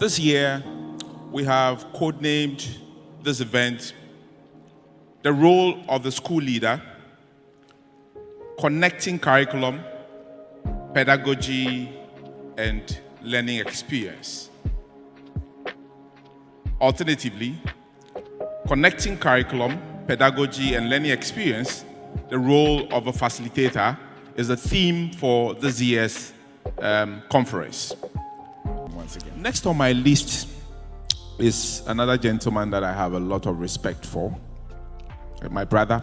this year, we have codenamed this event the role of the school leader, connecting curriculum, pedagogy, and learning experience. Alternatively, connecting curriculum, pedagogy, and learning experience, the role of a facilitator, is the theme for this year's conference. Once again. Next on my list is another gentleman that I have a lot of respect for, my brother,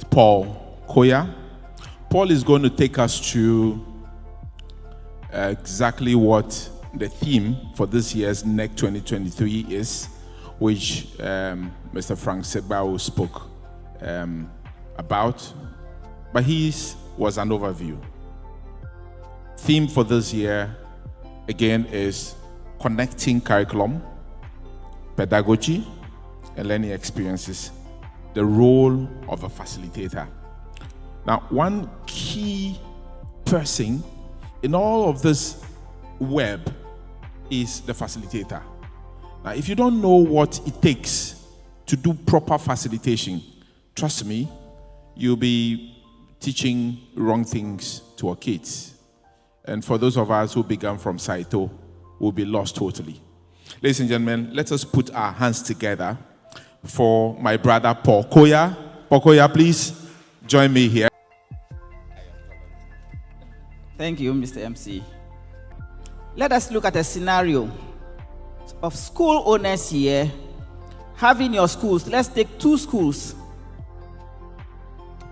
Paul Koya. Paul is going to take us through exactly what the theme for this year's NEC 2023 is, which Mr. Frank Segbao spoke about, but his was an overview. Theme for this year, again, is connecting curriculum, pedagogy, and learning experiences, the role of a facilitator. Now, one key person in all of this web is the facilitator. Now, if you don't know what it takes to do proper facilitation, trust me, you'll be teaching wrong things to our kids. And for those of us who began from Saito, we'll be lost totally. Ladies and gentlemen, let us put our hands together for my brother Paul Koya. Paul Koya, please join me here. Thank you, Mr. MC. Let us look at a scenario of school owners here having your schools. Let's take 2 schools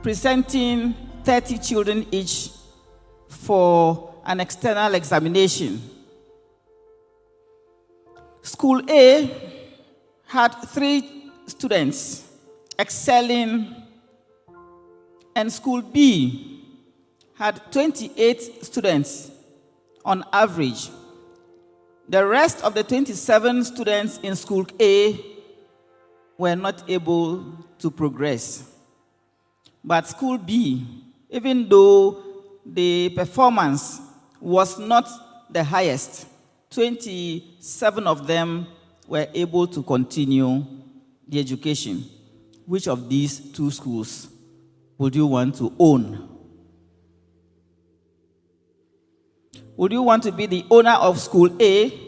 presenting 30 children each for an external examination. School A had 3 students excelling, and School B had 28 students on average. The rest of the 27 students in School A were not able to progress. But School B, even though the performance was not the highest, 27 of them were able to continue the education. Which of these 2 schools would you want to own? Would you want to be the owner of School A,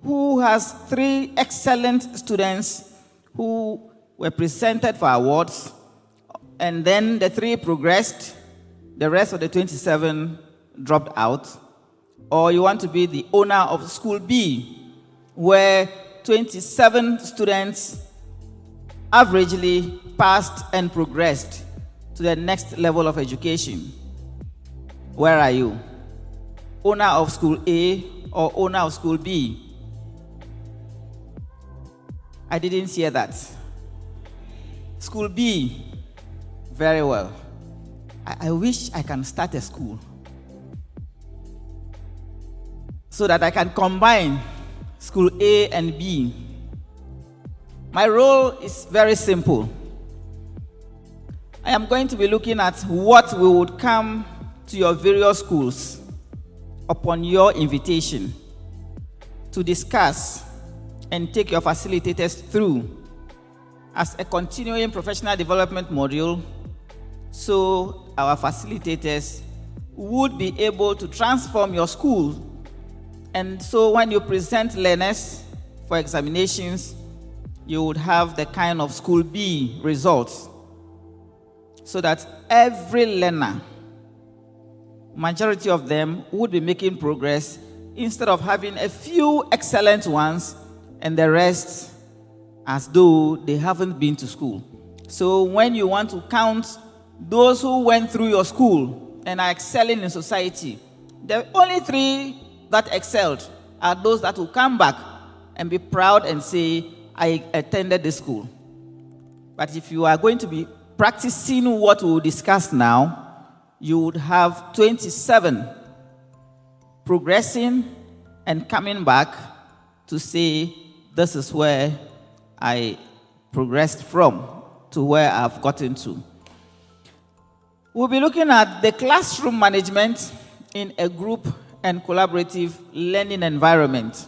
who has 3 excellent students who were presented for awards, and then the 3 progressed, the rest of the 27 dropped out? Or you want to be the owner of School B, where 27 students averagely passed and progressed to the next level of education? Where are you? Owner of School A or owner of School B? I didn't hear that. School B. Very well. I wish I can start a school so that I can combine School A and B. My role is very simple. I am going to be looking at what we would come to your various schools upon your invitation to discuss and take your facilitators through as a continuing professional development module, so our facilitators would be able to transform your school. And so when you present learners for examinations, you would have the kind of School B results, so that every learner, majority of them, would be making progress instead of having a few excellent ones and the rest as though they haven't been to school. So when you want to count those who went through your school and are excelling in society, the only 3 that excelled are those that will come back and be proud and say, I attended this school. But if you are going to be practicing what we will discuss now, you would have 27 progressing and coming back to say, this is where I progressed from to where I've gotten to. We'll be looking at the classroom management in a group and collaborative learning environment.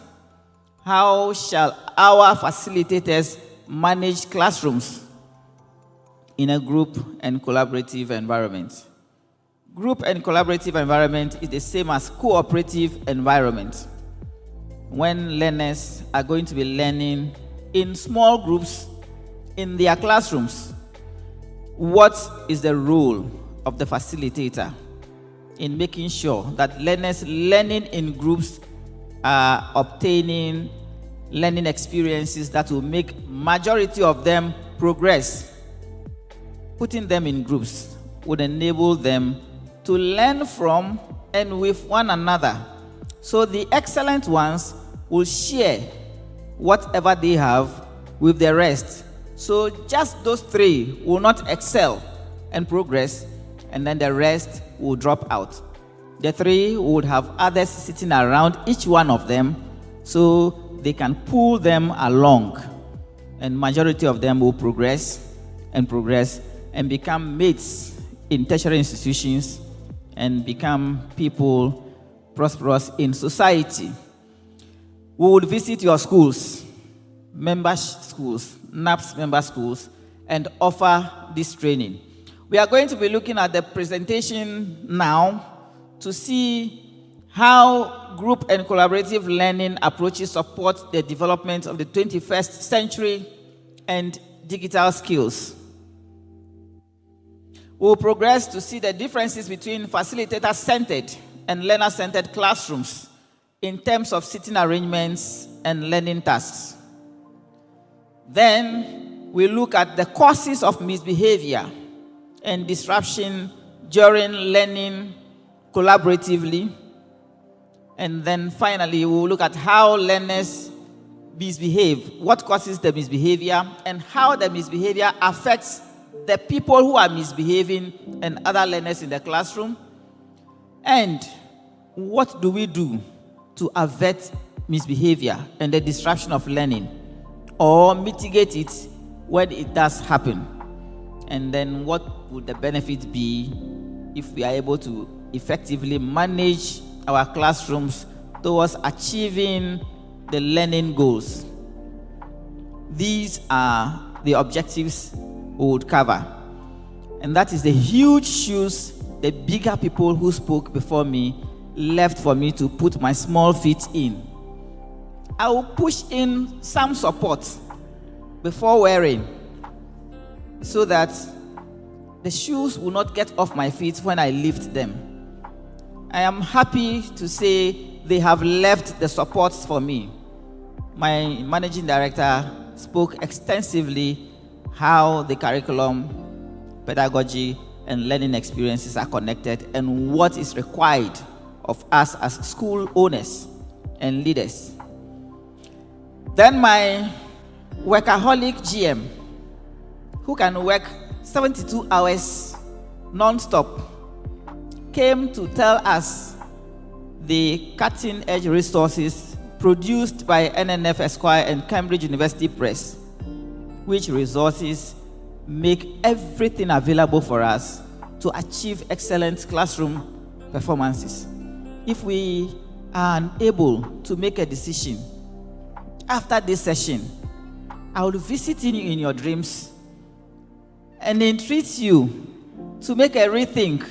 How shall our facilitators manage classrooms in a group and collaborative environment? Group and collaborative environment is the same as cooperative environment. When learners are going to be learning in small groups in their classrooms, what is the role of the facilitator in making sure that learners learning in groups are obtaining learning experiences that will make majority of them progress? Putting them in groups would enable them to learn from and with one another. So the excellent ones will share whatever they have with the rest. So just those three will not excel and progress, and then the rest will drop out. The three would have others sitting around each one of them, so they can pull them along, and majority of them will progress and become mates in tertiary institutions and become people prosperous in society. We would visit your schools, member schools, GNAPS member schools, and offer this training. We are going to be looking at the presentation now to see how group and collaborative learning approaches support the development of the 21st century and digital skills. We will progress to see the differences between facilitator-centered and learner-centered classrooms in terms of sitting arrangements and learning tasks. Then we look at the causes of misbehavior and disruption during learning collaboratively. And then finally, we will look at how learners misbehave, what causes the misbehavior, and how the misbehavior affects the people who are misbehaving and other learners in the classroom. And what do we do to avert misbehavior and the disruption of learning, or mitigate it when it does happen? And then what would the benefit be if we are able to effectively manage our classrooms towards achieving the learning goals? These are the objectives we would cover. And that is the huge shoes the bigger people who spoke before me left for me to put my small feet in. I will push in some support before wearing, so that the shoes will not get off my feet when I lift them. I am happy to say they have left the supports for me. My managing director spoke extensively how the curriculum, pedagogy, and learning experiences are connected, and what is required of us as school owners and leaders. Then my workaholic GM, who can work 72 hours non-stop, came to tell us the cutting-edge resources produced by NNF Esquire and Cambridge University Press, which resources make everything available for us to achieve excellent classroom performances. If we are unable to make a decision after this session, I will visit you in your dreams and entreat you to make a rethink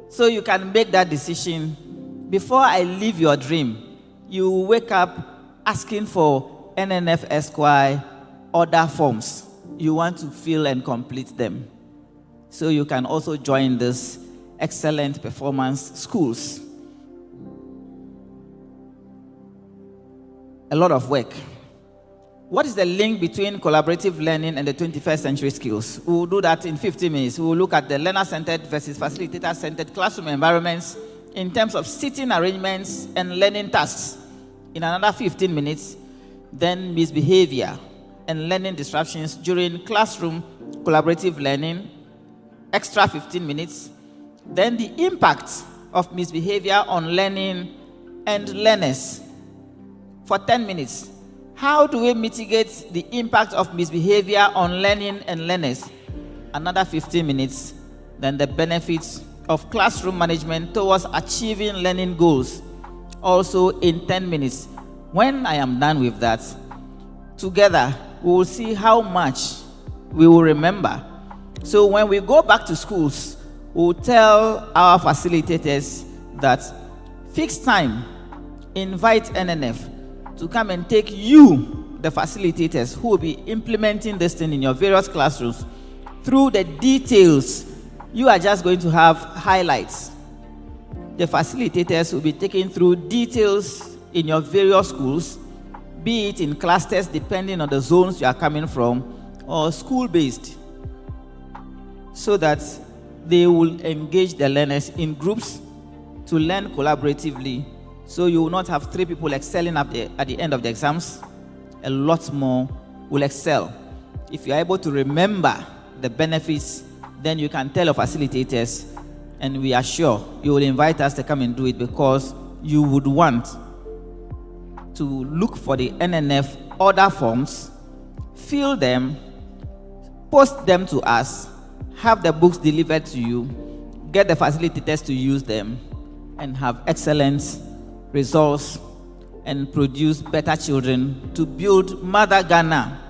so you can make that decision. Before I leave your dream, you will wake up asking for NNF Esquire order forms. You want to fill and complete them, so you can also join this excellent performance schools. A lot of work. What is the link between collaborative learning and the 21st century skills? We will do that in 50 minutes. We will look at the learner-centered versus facilitator-centered classroom environments in terms of sitting arrangements and learning tasks in another 15 minutes. Then misbehavior and learning disruptions during classroom collaborative learning, extra 15 minutes. Then the impact of misbehavior on learning and learners for 10 minutes. How do we mitigate the impact of misbehavior on learning and learners? Another 15 minutes. Then the benefits of classroom management towards achieving learning goals also in 10 minutes. When I am done with that, together we will see how much we will remember. So when we go back to schools, we will tell our facilitators that fixed time, invite NNF to come and take you, the facilitators, who will be implementing this thing in your various classrooms, through the details. You are just going to have highlights. The facilitators will be taking through details in your various schools, be it in clusters depending on the zones you are coming from, or school-based, so that they will engage the learners in groups to learn collaboratively. So you will not have 3 people excelling at the end of the exams. A lot more will excel. If you are able to remember the benefits, then you can tell your facilitators, and we are sure you will invite us to come and do it, because you would want to look for the NNF order forms, fill them, post them to us, have the books delivered to you, get the facilitators to use them, and have excellent results and produce better children to build Mother Ghana.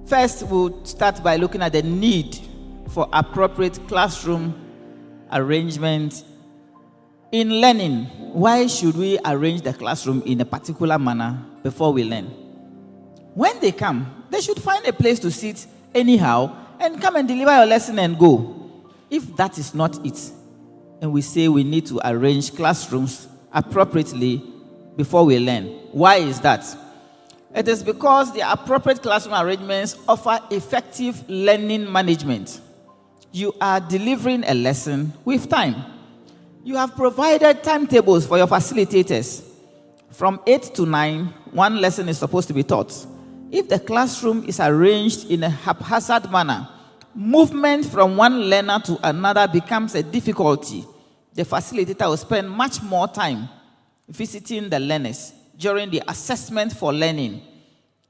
First, we'll start by looking at the need for appropriate classroom arrangement in learning. Why should we arrange the classroom in a particular manner before we learn? When they come, they should find a place to sit anyhow and come and deliver your lesson and go. If that is not it, and we say we need to arrange classrooms appropriately before we learn, why is that? It is because the appropriate classroom arrangements offer effective learning management. You are delivering a lesson with time. You have provided timetables for your facilitators. From 8 to 9, one lesson is supposed to be taught. If the classroom is arranged in a haphazard manner, movement from one learner to another becomes a difficulty. The facilitator will spend much more time visiting the learners during the assessment for learning.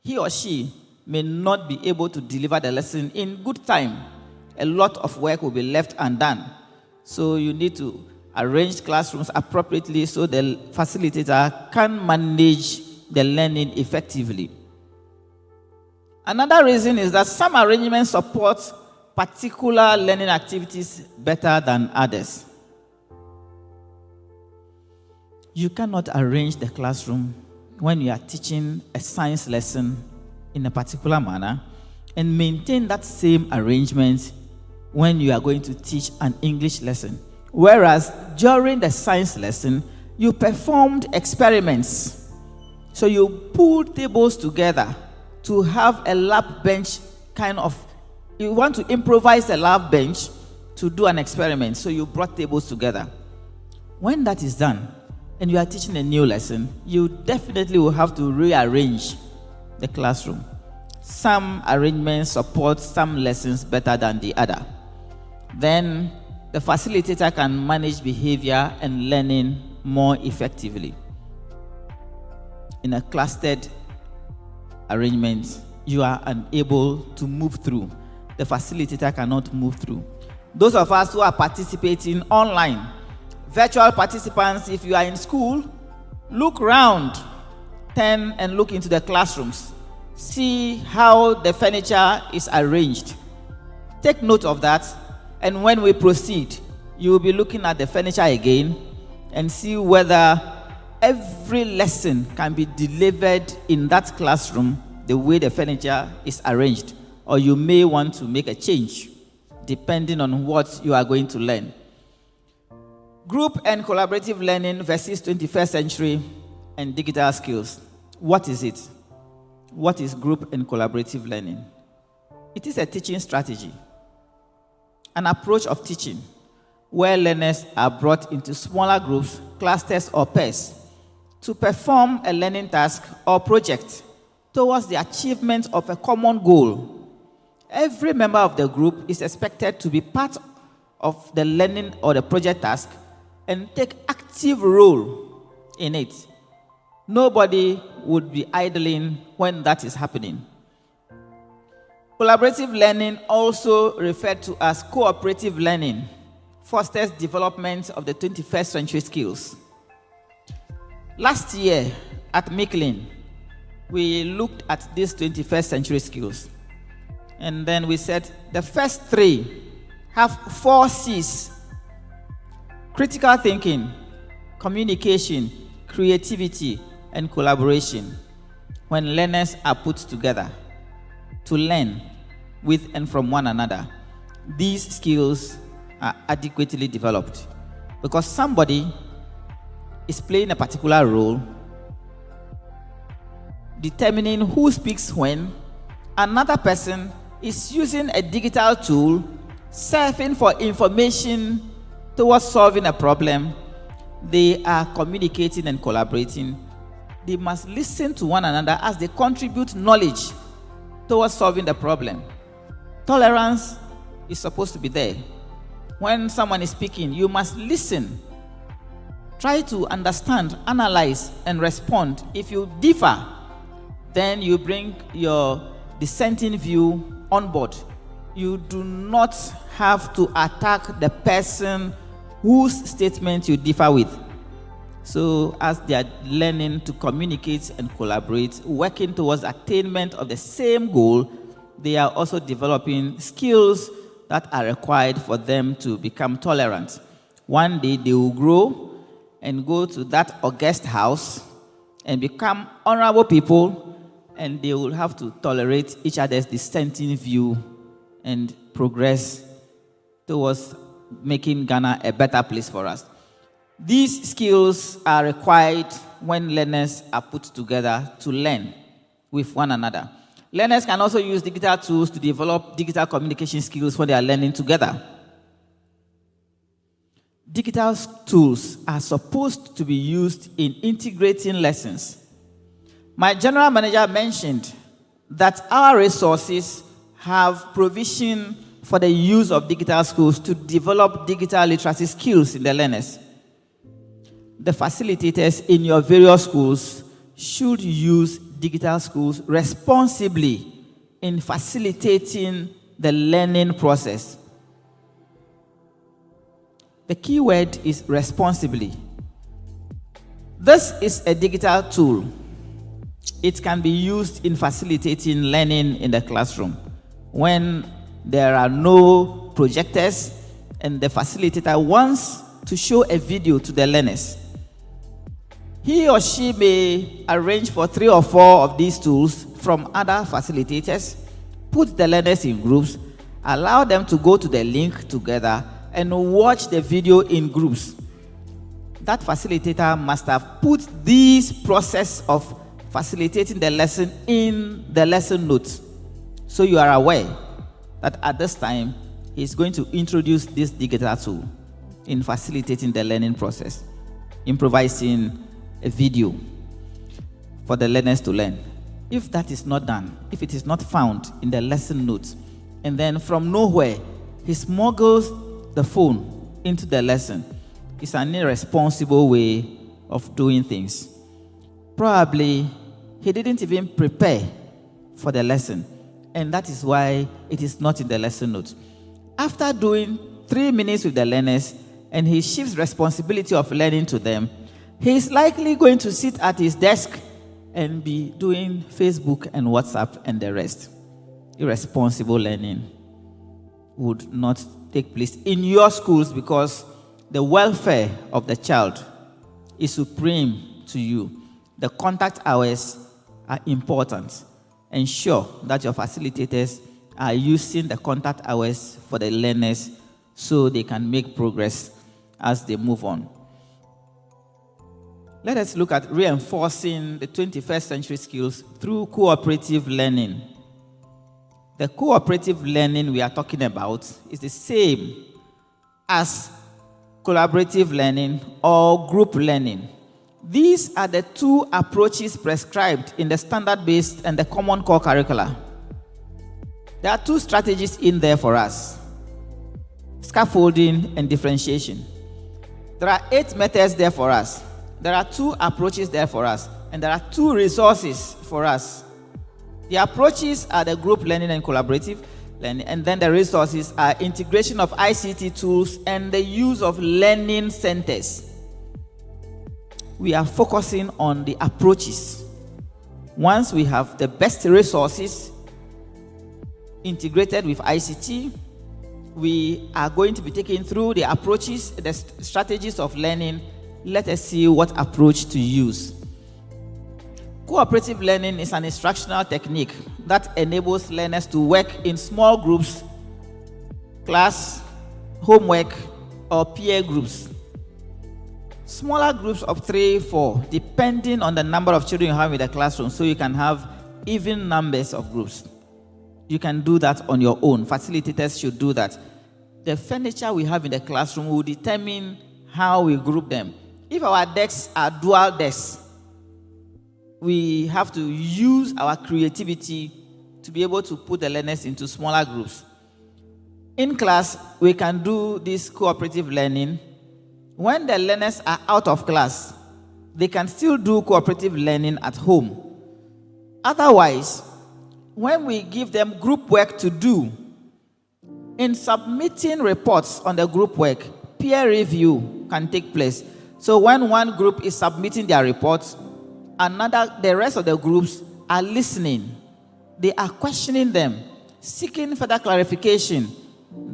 He or she may not be able to deliver the lesson in good time. A lot of work will be left undone. So you need to arrange classrooms appropriately so the facilitator can manage the learning effectively. Another reason is that some arrangements support particular learning activities better than others. You cannot arrange the classroom when you are teaching a science lesson in a particular manner and maintain that same arrangement when you are going to teach an English lesson. Whereas during the science lesson, you performed experiments. So you pulled tables together to have a lab bench you want to improvise a lab bench to do an experiment. So you brought tables together. When that is done, and you are teaching a new lesson, you definitely will have to rearrange the classroom. Some arrangements support some lessons better than the other. Then the facilitator can manage behavior and learning more effectively. In a clustered arrangement, you are unable to move through. The facilitator cannot move through. Those of us who are participating online, virtual participants, if you are in school, look round, turn and look into the classrooms. See how the furniture is arranged. Take note of that, and when we proceed, you will be looking at the furniture again and see whether every lesson can be delivered in that classroom the way the furniture is arranged, or you may want to make a change depending on what you are going to learn. Group and collaborative learning versus 21st century and digital skills. What is it? What is group and collaborative learning? It is a teaching strategy, an approach of teaching where learners are brought into smaller groups, clusters, or pairs to perform a learning task or project towards the achievement of a common goal. Every member of the group is expected to be part of the learning or the project task and take active role in it. Nobody would be idling when that is happening. Collaborative learning, also referred to as cooperative learning, fosters development of the 21st century skills. Last year at Micklin, we looked at these 21st century skills. And then we said the first 3 have 4 C's: critical thinking, communication, creativity, and collaboration. When learners are put together to learn with and from one another, these skills are adequately developed. Because somebody is playing a particular role, determining who speaks when, another person is using a digital tool, surfing for information towards solving a problem. They are communicating and collaborating. They must listen to one another as they contribute knowledge towards solving the problem. Tolerance is supposed to be there. When someone is speaking, you must listen. Try to understand, analyze, and respond. If you differ, then you bring your dissenting view on board. You do not have to attack the person whose statement you differ with. So as they are learning to communicate and collaborate, working towards attainment of the same goal, they are also developing skills that are required for them to become tolerant. One day they will grow and go to that august house and become honorable people, and they will have to tolerate each other's dissenting view and progress towards making Ghana a better place for us. These skills are required when learners are put together to learn with one another. Learners can also use digital tools to develop digital communication skills when they are learning together. Digital tools are supposed to be used in integrating lessons. My general manager mentioned that our resources have provision for the use of digital schools to develop digital literacy skills in the learners. The facilitators in your various schools should use digital schools responsibly in facilitating the learning process. The key word is responsibly. This is a digital tool. It can be used in facilitating learning in the classroom when there are no projectors and the facilitator wants to show a video to the learners. He or she may arrange for 3 or 4 of these tools from other facilitators, put the learners in groups, allow them to go to the link together and watch the video in groups. That facilitator must have put this process of facilitating the lesson in the lesson notes. So you are aware that at this time, he's going to introduce this digital tool in facilitating the learning process, improvising a video for the learners to learn. If that is not done, if it is not found in the lesson notes, and then from nowhere, he smuggles the phone into the lesson, it's an irresponsible way of doing things. Probably he didn't even prepare for the lesson, and that is why it is not in the lesson notes. After doing 3 minutes with the learners, and he shifts responsibility of learning to them, he is likely going to sit at his desk and be doing Facebook and WhatsApp and the rest. Irresponsible learning would not take place in your schools because the welfare of the child is supreme to you. The contact hours are important. Ensure that your facilitators are using the contact hours for the learners so they can make progress as they move on. Let us look at reinforcing the 21st century skills through cooperative learning. The cooperative learning we are talking about is the same as collaborative learning or group learning. These are the 2 approaches prescribed in the standard-based and the common core curricula. There are 2 strategies in there for us: scaffolding and differentiation. There are 8 methods there for us. There are 2 approaches there for us, and there are 2 resources for us. The approaches are the group learning and collaborative learning, and then the resources are integration of ICT tools and the use of learning centers. we are focusing on the approaches. Once we have the best resources integrated with ICT, we are going to be taking through the approaches, the strategies of learning. Let us see what approach to use. Cooperative learning is an instructional technique that enables learners to work in small groups, class, homework, or peer groups. Smaller groups of 3, 4, depending on the number of children you have in the classroom, so you can have even numbers of groups. You can do that on your own. Facilitators should do that. The furniture we have in the classroom will determine how we group them. If our desks are dual desks, we have to use our creativity to be able to put the learners into smaller groups. In class, we can do this cooperative learning. When the learners are out of class, they can still do cooperative learning at home. Otherwise, when we give them group work to do, in submitting reports on the group work, peer review can take place. So when one group is submitting their reports, the rest of the groups are listening. They are questioning them, seeking further clarification.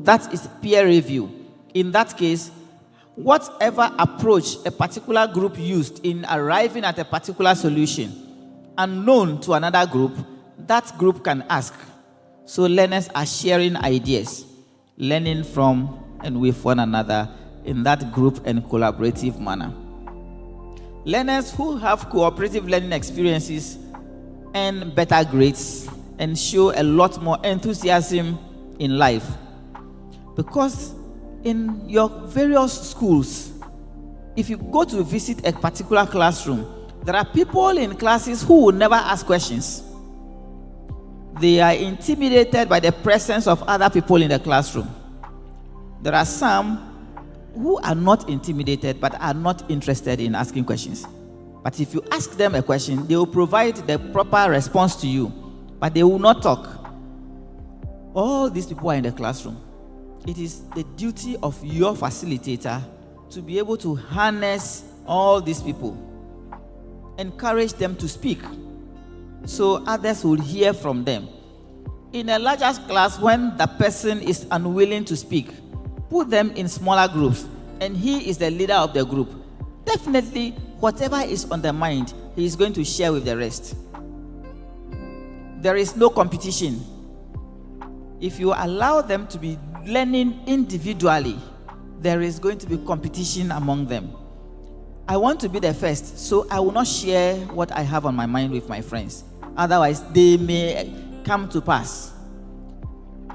That is peer review. In that case, whatever approach a particular group used in arriving at a particular solution, unknown to another group, that group can ask. So learners are sharing ideas, learning from and with one another in that group and collaborative manner. Learners who have cooperative learning experiences earn better grades and show a lot more enthusiasm in life. Because in your various schools, if you go to visit a particular classroom, there are people in classes who will never ask questions. They are intimidated by the presence of other people in the classroom. There are some who are not intimidated but are not interested in asking questions. But if you ask them a question, they will provide the proper response to you, but they will not talk. All these people are in the classroom. It is the duty of your facilitator to be able to harness all these people, encourage them to speak, so others will hear from them. In a larger class, when the person is unwilling to speak, put them in smaller groups, and he is the leader of the group. Definitely, whatever is on the mind, he is going to share with the rest. There is no competition. If you allow them to be learning individually, there is going to be competition among them. I want to be the first, so I will not share what I have on my mind with my friends. Otherwise, they may come to pass.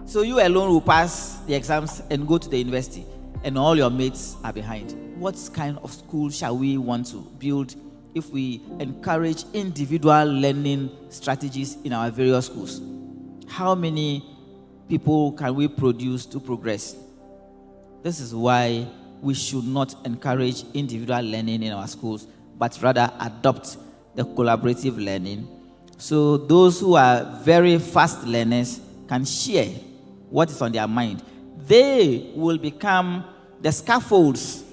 So you alone will pass the exams and go to the university, and all your mates are behind. What kind of school shall we want to build if we encourage individual learning strategies in our various schools? How many people can we produce to progress? This is why we should not encourage individual learning in our schools, but rather adopt the collaborative learning. So those who are very fast learners can share what is on their mind. They will become the scaffolds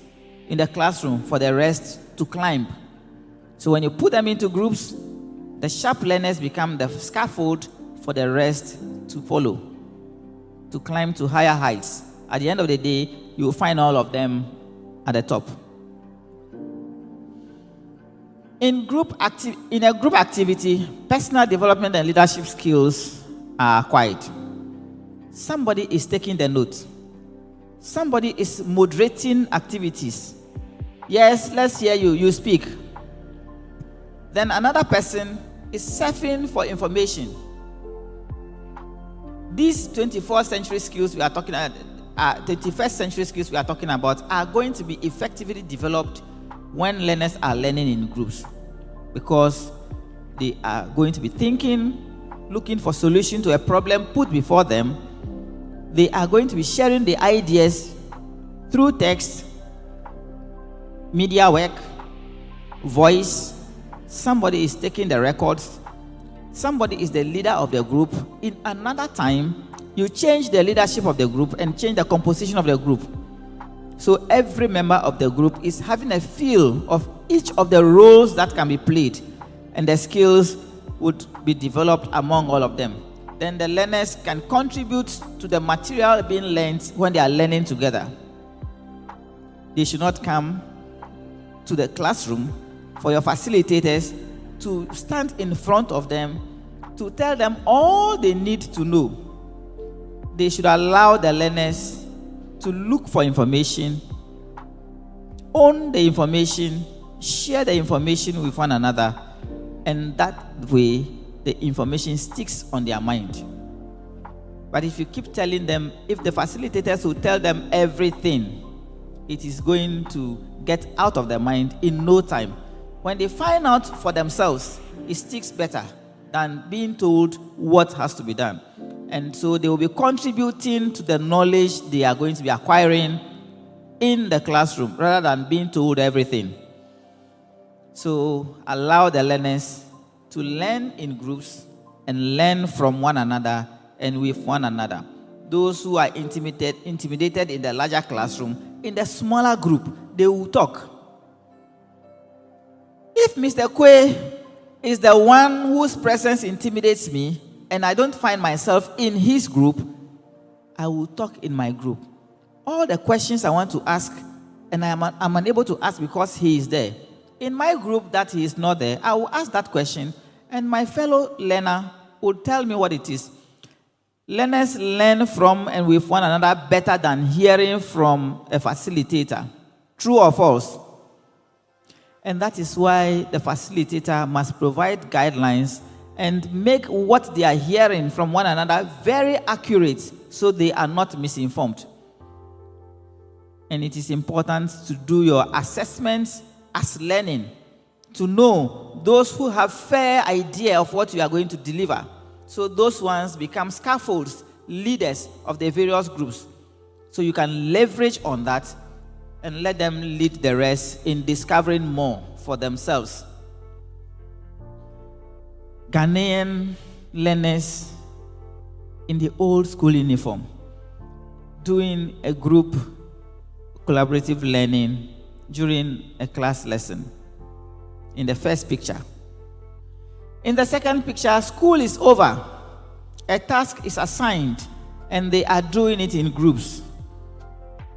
in the classroom for the rest to climb. So when you put them into groups, the sharp learners become the scaffold for the rest to follow, to climb to higher heights. At the end of the day, you will find all of them at the top. In a group activity, personal development and leadership skills are acquired. Somebody is taking the note. Somebody is moderating activities. Yes, let's hear you. You speak. Then another person is surfing for information. These 21st century skills we are talking about, 21st century skills we are talking about are going to be effectively developed when learners are learning in groups, because they are going to be thinking, looking for solution to a problem put before them. They are going to be sharing the ideas through text, media work, voice. Somebody is taking the records. Somebody is the leader of the group. In another time, you change the leadership of the group and change the composition of the group. So every member of the group is having a feel of each of the roles that can be played, and the skills would be developed among all of them. Then the learners can contribute to the material being learned when they are learning together. They should not come to the classroom for your facilitators to stand in front of them to tell them all they need to know. They should allow the learners to look for information, own the information, share the information with one another, and that way the information sticks on their mind. But if you keep telling them, if the facilitators will tell them everything, it is going to get out of their mind in no time. When they find out for themselves, it sticks better than being told what has to be done. And so they will be contributing to the knowledge they are going to be acquiring in the classroom rather than being told everything. So allow the learners to learn in groups and learn from one another and with one another. Those who are intimidated in the larger classroom, in the smaller group, they will talk. If Mr. Kwe is the one whose presence intimidates me and I don't find myself in his group, I will talk in my group. All the questions I want to ask and I'm unable to ask because he is there. In my group that he is not there, I will ask that question and my fellow learner will tell me what it is. Learners learn from and with one another better than hearing from a facilitator. True or false? And that is why the facilitator must provide guidelines and make what they are hearing from one another very accurate so they are not misinformed. And it is important to do your assessments as learning, to know those who have fair idea of what you are going to deliver. So those ones become scaffolds, leaders of the various groups. So you can leverage on that and let them lead the rest in discovering more for themselves. Ghanaian learners in the old school uniform doing a group collaborative learning during a class lesson in the first picture. In the second picture, school is over. A task is assigned and they are doing it in groups.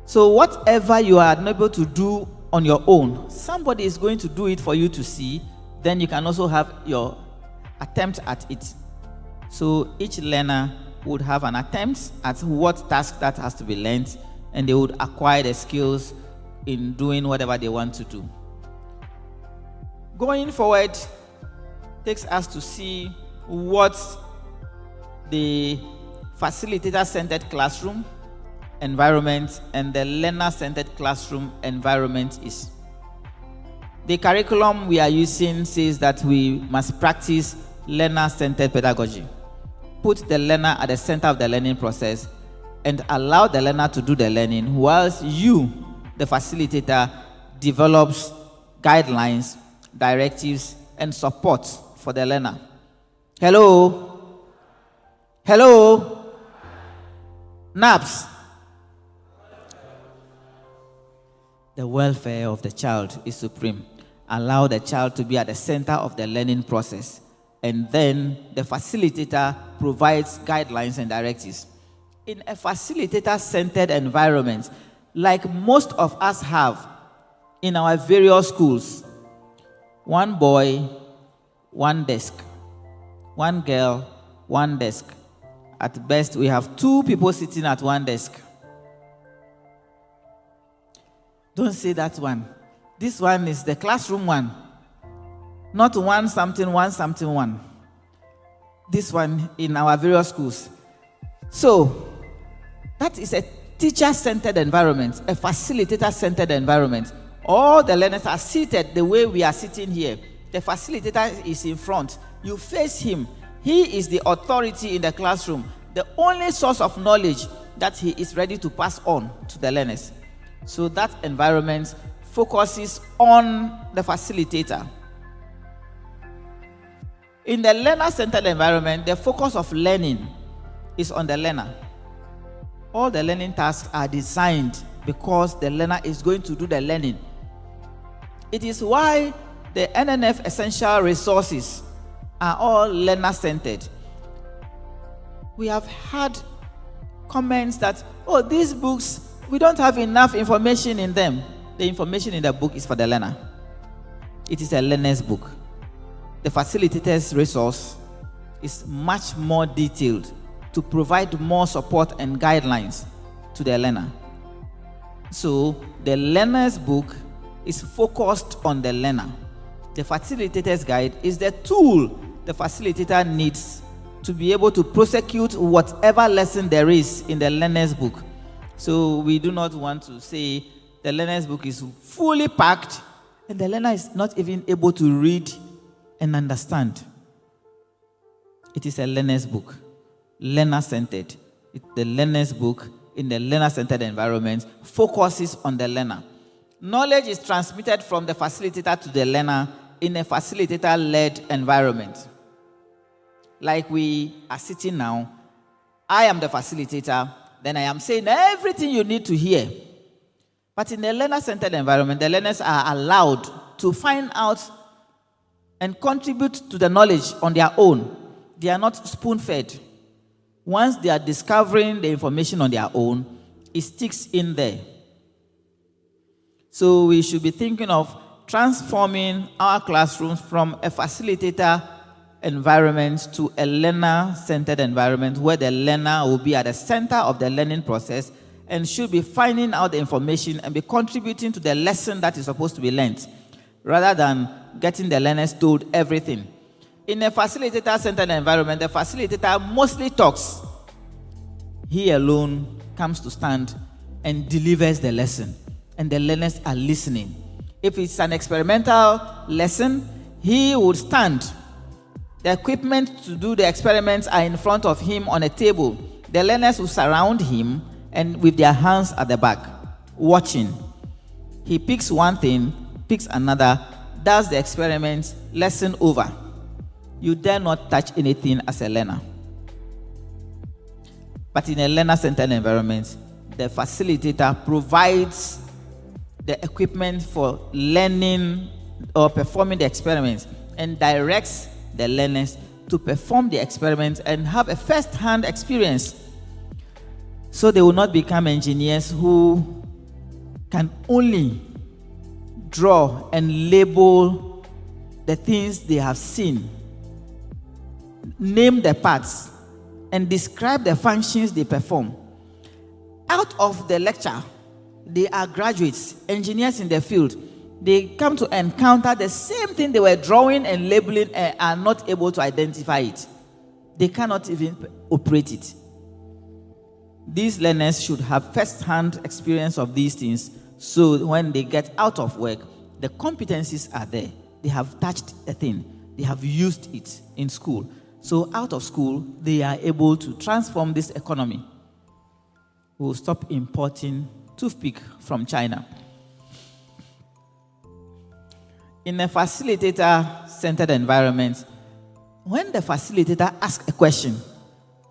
So whatever you are unable to do on your own, somebody is going to do it for you to see. Then you can also have your attempt at it. So each learner would have an attempt at what task that has to be learned, and they would acquire the skills in doing whatever they want to do. Going forward takes us to see what the facilitator-centered classroom environment and the learner-centered classroom environment is. The curriculum we are using says that we must practice learner-centered pedagogy. Put the learner at the center of the learning process and allow the learner to do the learning whilst you, the facilitator, develops guidelines, directives, and support for the learner. Hello? Hello? GNAPS. The welfare of the child is supreme. Allow the child to be at the center of the learning process. And then the facilitator provides guidelines and directives. In a facilitator-centered environment, like most of us have in our various schools, one boy, one desk. One girl, one desk. At best, we have 2 people sitting at one desk. Don't say that one. This one is the classroom one. Not one something, one something, one. This one in our various schools. So, that is a teacher-centered environment, a facilitator-centered environment. All the learners are seated the way we are sitting here. The facilitator is in front. You face him. He is the authority in the classroom, the only source of knowledge that he is ready to pass on to the learners. So that environment focuses on the facilitator. In the learner-centered environment, the focus of learning is on the learner. All the learning tasks are designed because the learner is going to do the learning. It is why the NNF Essential resources are all learner-centered. We have had comments that, oh, these books, we don't have enough information in them. The information in the book is for the learner. It is a learner's book. The facilitator's resource is much more detailed to provide more support and guidelines to the learner. So the learner's book is focused on the learner. The facilitator's guide is the tool the facilitator needs to be able to prosecute whatever lesson there is in the learner's book. So we do not want to say the learner's book is fully packed and the learner is not even able to read and understand. It is a learner's book, learner-centered. The learner's book in the learner-centered environment focuses on the learner. Knowledge is transmitted from the facilitator to the learner in a facilitator-led environment. Like we are sitting now, I am the facilitator, then I am saying everything you need to hear. But in the learner-centered environment, the learners are allowed to find out and contribute to the knowledge on their own. They are not spoon-fed. Once they are discovering the information on their own, it sticks in there. So we should be thinking of transforming our classrooms from a facilitator environment to a learner-centered environment where the learner will be at the center of the learning process and should be finding out the information and be contributing to the lesson that is supposed to be learned, rather than getting the learners told everything. In a facilitator-centered environment, the facilitator mostly talks. He alone comes to stand and delivers the lesson, and the learners are listening. If it's an experimental lesson, he would stand. The equipment to do the experiments are in front of him on a table. The learners will surround him and with their hands at the back, watching. He picks one thing, picks another, does the experiment, lesson over. You dare not touch anything as a learner. But in a learner-centered environment, the facilitator provides the equipment for learning or performing the experiments and directs the learners to perform the experiments and have a first-hand experience, so they will not become engineers who can only draw and label the things they have seen, name the parts, and describe the functions they perform. Out of the lecture, they are graduates, engineers in the field. They come to encounter the same thing they were drawing and labeling and are not able to identify it. They cannot even operate it. These learners should have first-hand experience of these things, so when they get out of work, the competencies are there. They have touched a thing. They have used it in school. So out of school, they are able to transform this economy. We'll stop importing toothpick from China. In a facilitator-centered environment, when the facilitator asks a question,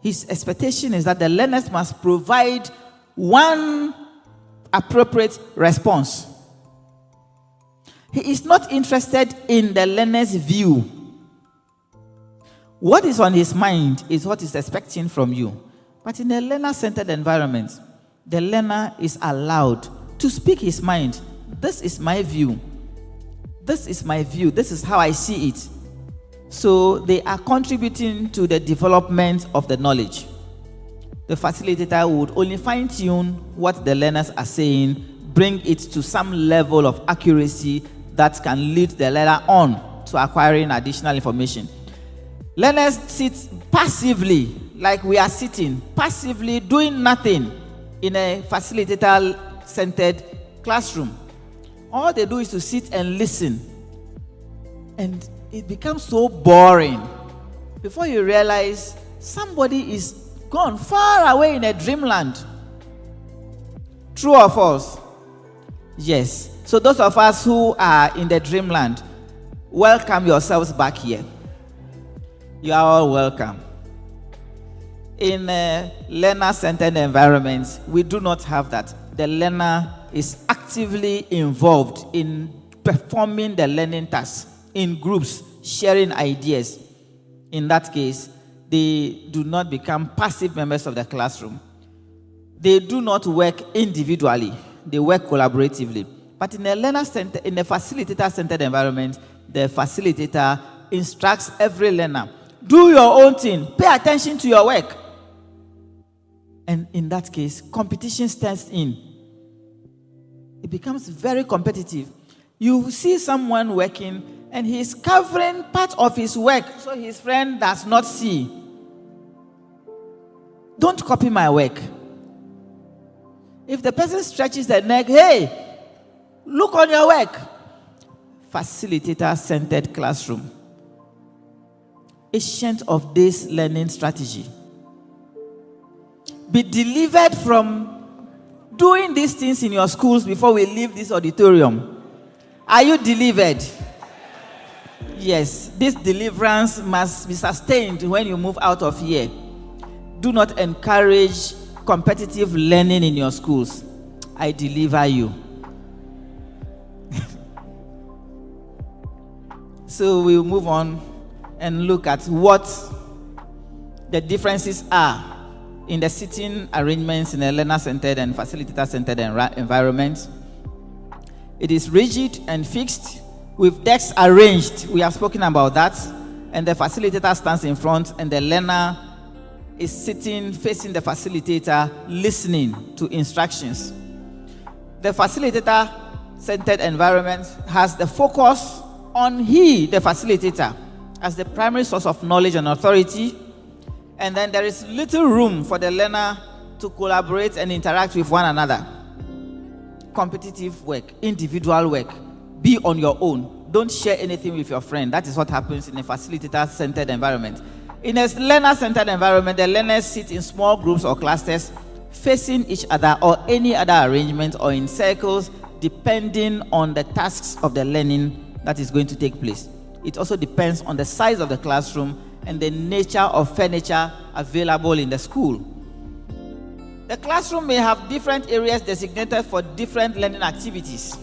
his expectation is that the learners must provide one appropriate response. He is not interested in the learner's view. What is on his mind is what he's expecting from you. But in a learner-centered environment, the learner is allowed to speak his mind. This is my view. This is my view. This is how I see it. So they are contributing to the development of the knowledge. The facilitator would only fine-tune what the learners are saying, bring it to some level of accuracy that can lead the learner on to acquiring additional information. Learners sit passively, like we are sitting, passively doing nothing in a facilitator-centered classroom. All they do is to sit and listen. And it becomes so boring. Before you realize, somebody is gone far away in a dreamland. True or false? Yes. So those of us who are in the dreamland, welcome yourselves back here. You are all welcome. In a learner-centered environment, we do not have that. the learner is actively involved in performing the learning tasks in groups, sharing ideas. In that case, they do not become passive members of the classroom. They do not work individually, they work collaboratively. But in a facilitator-centered environment, the facilitator instructs every learner, do your own thing, pay attention to your work. And in that case, competition steps in. It becomes very competitive. You see someone working and he's covering part of his work so his friend does not see. Don't copy my work. If the person stretches their neck, hey, look on your work. Facilitator-centered classroom. Ancient of this learning strategy. Be delivered from doing these things in your schools before we leave this auditorium. Are you delivered? Yes, this deliverance must be sustained when you move out of here. Do not encourage competitive learning in your schools. I deliver you. So we'll move on and look at what the differences are in the sitting arrangements in a learner-centered and facilitator-centered environment. It is rigid and fixed with desks arranged. We have spoken about that. And the facilitator stands in front and the learner is sitting facing the facilitator, listening to instructions. The facilitator-centered environment has the focus on the facilitator, as the primary source of knowledge and authority. And then there is little room for the learner to collaborate and interact with one another. Competitive work, individual work, be on your own. Don't share anything with your friend. That is what happens in a facilitator-centered environment. In a learner-centered environment, the learners sit in small groups or clusters, facing each other or any other arrangement, or in circles, depending on the tasks of the learning that is going to take place. It also depends on the size of the classroom and the nature of furniture available in the school. The classroom may have different areas designated for different learning activities.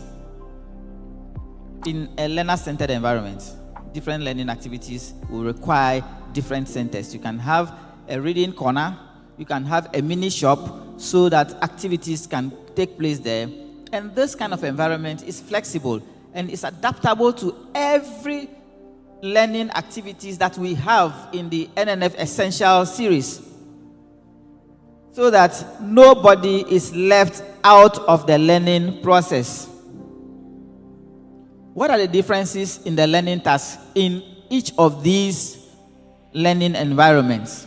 In a learner-centered environment, different learning activities will require different centers. You can have a reading corner, you can have a mini shop so that activities can take place there. And this kind of environment is flexible and is adaptable to every learning activities that we have in the NNF Essential series, so that nobody is left out of the learning process. What are the differences in the learning tasks in each of these learning environments?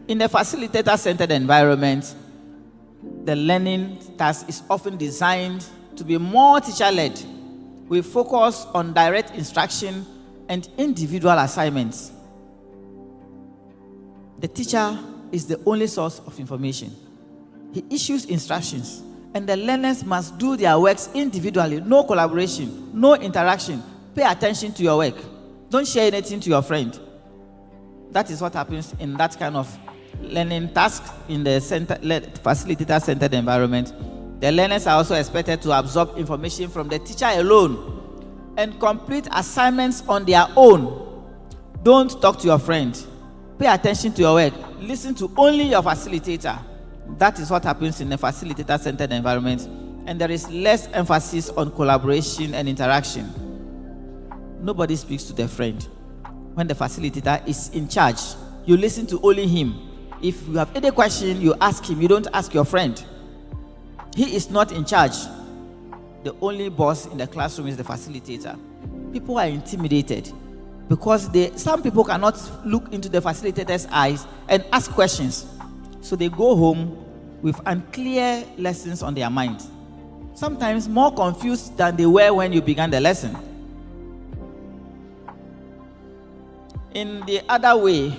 In the facilitator-centered environment, the learning task is often designed to be more teacher-led. We focus on direct instruction and individual assignments. The teacher is the only source of information. He issues instructions, and the learners must do their works individually. No collaboration, no interaction. Pay attention to your work. Don't share anything to your friend. That is what happens in that kind of learning task in the facilitator-centered environment. The learners are also expected to absorb information from the teacher alone and complete assignments on their own. Don't talk to your friend. Pay attention to your work. Listen to only your facilitator. That is what happens in a facilitator-centered environment. And there is less emphasis on collaboration and interaction. Nobody speaks to their friend. When the facilitator is in charge, you listen to only him. If you have any question, you ask him. You don't ask your friend. He is not in charge. The only boss in the classroom is the facilitator. People are intimidated because some people cannot look into the facilitator's eyes and ask questions. So they go home with unclear lessons on their mind. Sometimes more confused than they were when you began the lesson. In the other way,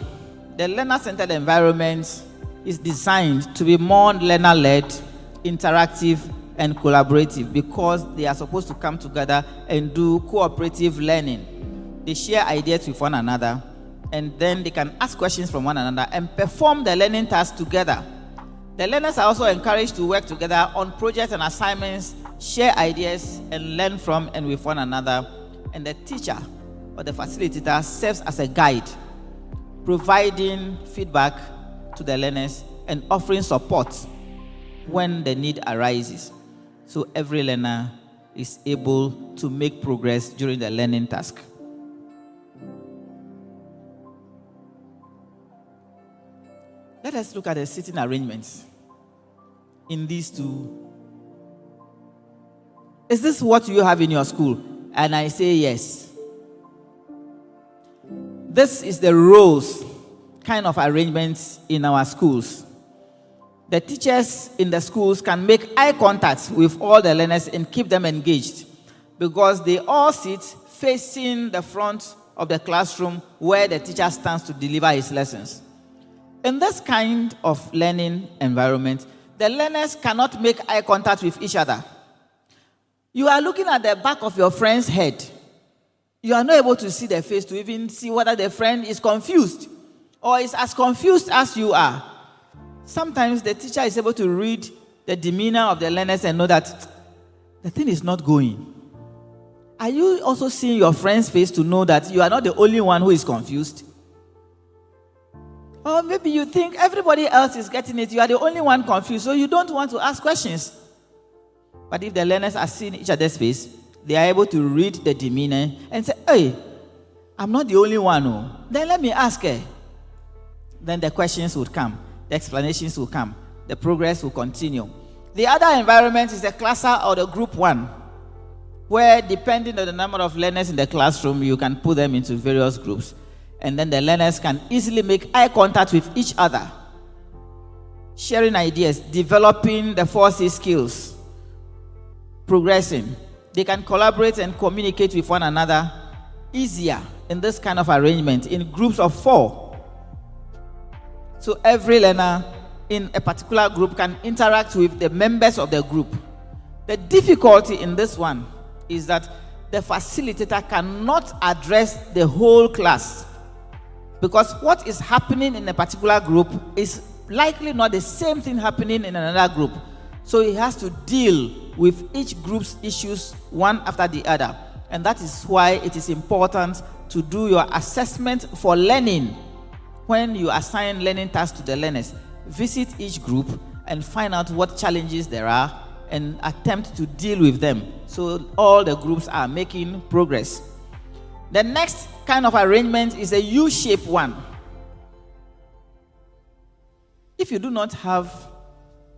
the learner-centered environment is designed to be more learner-led, interactive, and collaborative, because they are supposed to come together and do cooperative learning. They share ideas with one another, and then they can ask questions from one another and perform the learning task together. The learners are also encouraged to work together on projects and assignments, share ideas, and learn from and with one another. And the teacher or the facilitator serves as a guide, providing feedback to the learners and offering support when the need arises. So every learner is able to make progress during the learning task. Let us look at the seating arrangements in these two. Is this what you have in your school? And I say yes. This is the rows kind of arrangements in our schools. The teachers in the schools can make eye contact with all the learners and keep them engaged because they all sit facing the front of the classroom where the teacher stands to deliver his lessons. In this kind of learning environment, the learners cannot make eye contact with each other. You are looking at the back of your friend's head. You are not able to see their face to even see whether the friend is confused or is as confused as you are. Sometimes the teacher is able to read the demeanor of the learners and know that the thing is not going. Are you also seeing your friend's face to know that you are not the only one who is confused? Or maybe you think everybody else is getting it, you are the only one confused, so you don't want to ask questions. But if the learners are seeing each other's face, they are able to read the demeanor and say, hey, I'm not the only one. Oh. Then let me ask her. Then the questions would come, the explanations will come, the progress will continue. The other environment is the cluster or the group one, where depending on the number of learners in the classroom, you can put them into various groups. And then the learners can easily make eye contact with each other, sharing ideas, developing the 4C skills, progressing. They can collaborate and communicate with one another easier in this kind of arrangement in groups of 4. So every learner in a particular group can interact with the members of the group. The difficulty in this one is that the facilitator cannot address the whole class, because what is happening in a particular group is likely not the same thing happening in another group. So he has to deal with each group's issues one after the other. And that is why it is important to do your assessment for learning. When you assign learning tasks to the learners, visit each group and find out what challenges there are and attempt to deal with them so all the groups are making progress. The next kind of arrangement is a U-shaped one. If you do not have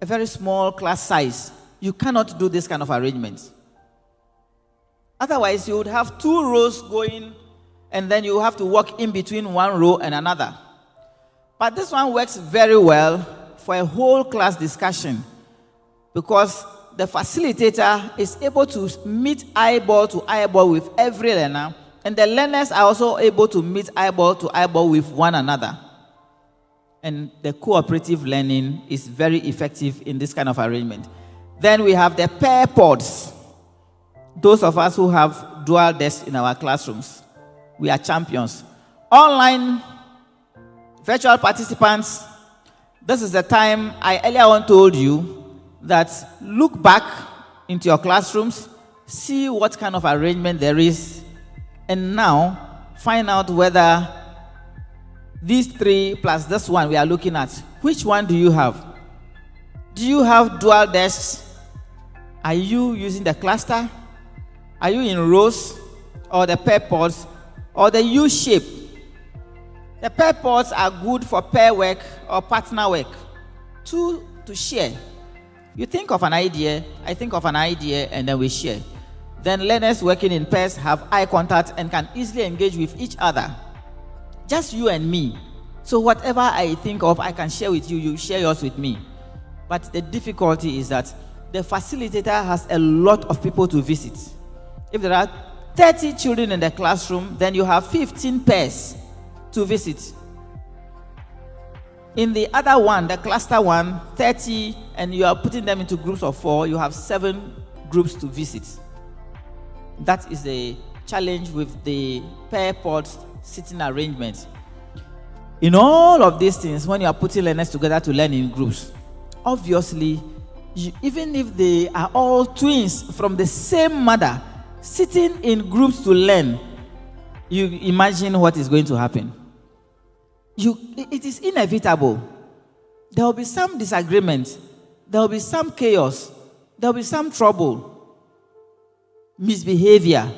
a very small class size, you cannot do this kind of arrangement. Otherwise, you would have 2 rows going, and then you have to walk in between one row and another. But this one works very well for a whole class discussion because the facilitator is able to meet eyeball to eyeball with every learner, and the learners are also able to meet eyeball to eyeball with one another. And the cooperative learning is very effective in this kind of arrangement. Then we have the pair pods. Those of us who have dual desks in our classrooms, we are champions. Online virtual participants, this is the time I earlier on told you that look back into your classrooms, see what kind of arrangement there is, and now find out whether these 3 plus this one we are looking at, which one do you have? Do you have dual desks? Are you using the cluster? Are you in rows or the pair pods or the U-shape? The pair pods are good for pair work or partner work. 2 to share. You think of an idea, I think of an idea, and then we share. Then learners working in pairs have eye contact and can easily engage with each other. Just you and me. So whatever I think of, I can share with you, you share yours with me. But the difficulty is that the facilitator has a lot of people to visit. If there are 30 children in the classroom, then you have 15 pairs to visit. In the other one, the cluster one, 30, and you are putting them into groups of 4, you have 7 groups to visit. That is the challenge with the pair pods sitting arrangement. In all of these things, when you are putting learners together to learn in groups, obviously, even if they are all twins from the same mother, sitting in groups to learn, you imagine what is going to happen. It is inevitable. There will be some disagreement. There will be some chaos. There will be some trouble. Misbehavior.